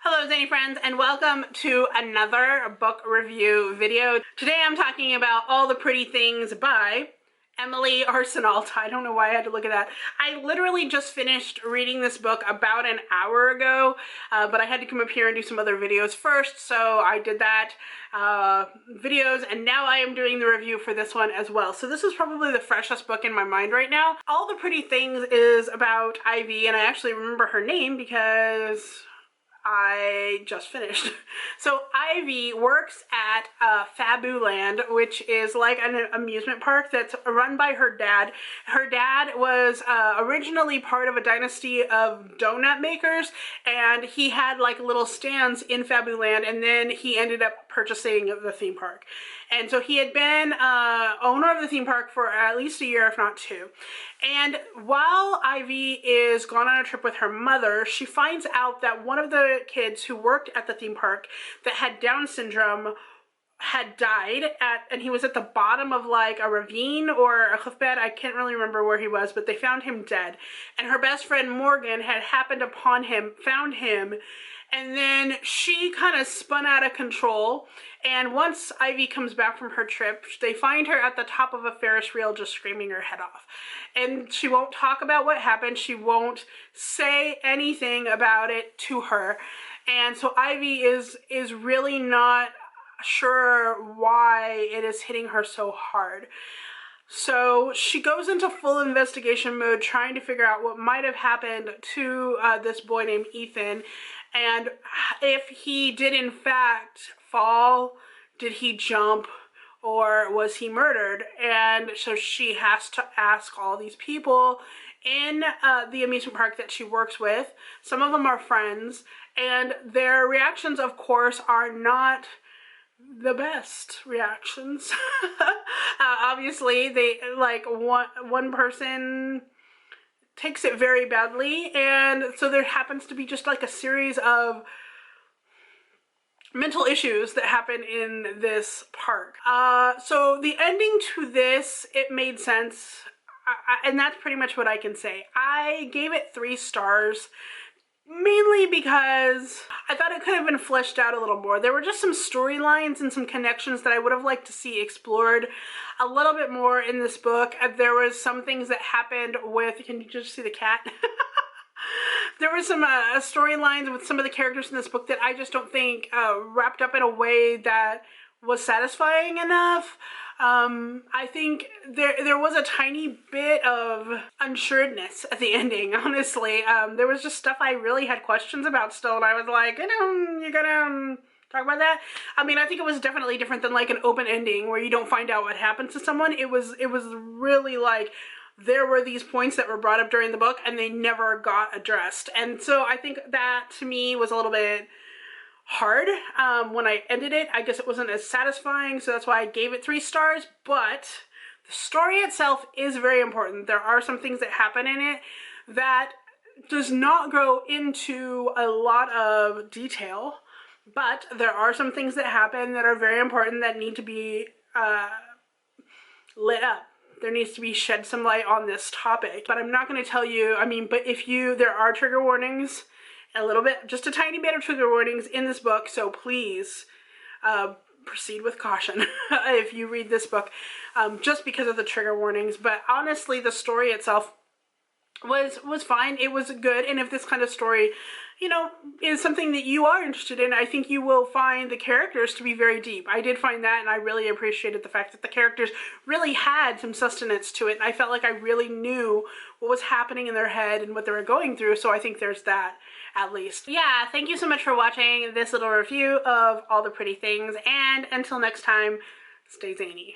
Hello Zainey friends, and welcome to another book review video. Today I'm talking about All the Pretty Things by Emily Arsenault. I don't know why I had to look at that. I literally just finished reading this book about an hour ago, but I had to come up here and do some other videos first, so I did that videos, and now I am doing the review for this one as well. So this is probably the freshest book in my mind right now. All the Pretty Things is about Ivy, and I actually remember her name because I just finished. So Ivy works at Fabuland, which is like an amusement park that's run by her dad. Her dad was originally part of a dynasty of donut makers, and he had like little stands in Fabuland, and then he ended up purchasing the theme park. And so he had been owner of the theme park for at least a year, if not two. And while Ivy is gone on a trip with her mother, she finds out that one of the kids who worked at the theme park that had Down syndrome had died and he was at the bottom of like a ravine or a cliff bed. I can't really remember where he was, but they found him dead. And her best friend Morgan had happened upon him, found him, and then she kind of spun out of control. And once Ivy comes back from her trip, they find her at the top of a Ferris wheel just screaming her head off. And she won't talk about what happened. She won't say anything about it to her. And so Ivy is really not sure why it is hitting her so hard. So she goes into full investigation mode, trying to figure out what might have happened to this boy named Ethan, and if he did in fact fall, did he jump, or was he murdered? And so she has to ask all these people in the amusement park that she works with. Some of them are friends, and their reactions, of course, are not the best reactions. Obviously, they like one person takes it very badly, and so there happens to be just like a series of mental issues that happen in this park. So the ending to this, it made sense, and that's pretty much what I can say. I gave it 3 stars. Mainly because I thought it could have been fleshed out a little more. There were just some storylines and some connections that I would have liked to see explored a little bit more in this book. There was some things that happened with, can you just see the cat? There were some storylines with some of the characters in this book that I just don't think wrapped up in a way that was satisfying enough. I think there was a tiny bit of unsureness at the ending, honestly. There was just stuff I really had questions about still, and I was like, you gotta talk about that? I mean, I think it was definitely different than like an open ending where you don't find out what happened to someone. It was really like, there were these points that were brought up during the book and they never got addressed. And so I think that to me was a little bit hard when I ended it. I guess it wasn't as satisfying, so that's why I gave it 3 stars. But the story itself is very important. There are some things that happen in it that does not go into a lot of detail, but there are some things that happen that are very important that need to be lit up. There needs to be shed some light on this topic, but I'm not going to tell you, but there are trigger warnings, a little bit, just a tiny bit of trigger warnings in this book, so please proceed with caution if you read this book, just because of the trigger warnings. But honestly, the story itself was fine. It was good, and if this kind of story, is something that you are interested in, I think you will find the characters to be very deep. I did find that, and I really appreciated the fact that the characters really had some sustenance to it, and I felt like I really knew what was happening in their head and what they were going through, so I think there's that, at least. Yeah, thank you so much for watching this little review of All the Pretty Things, and until next time, stay zany.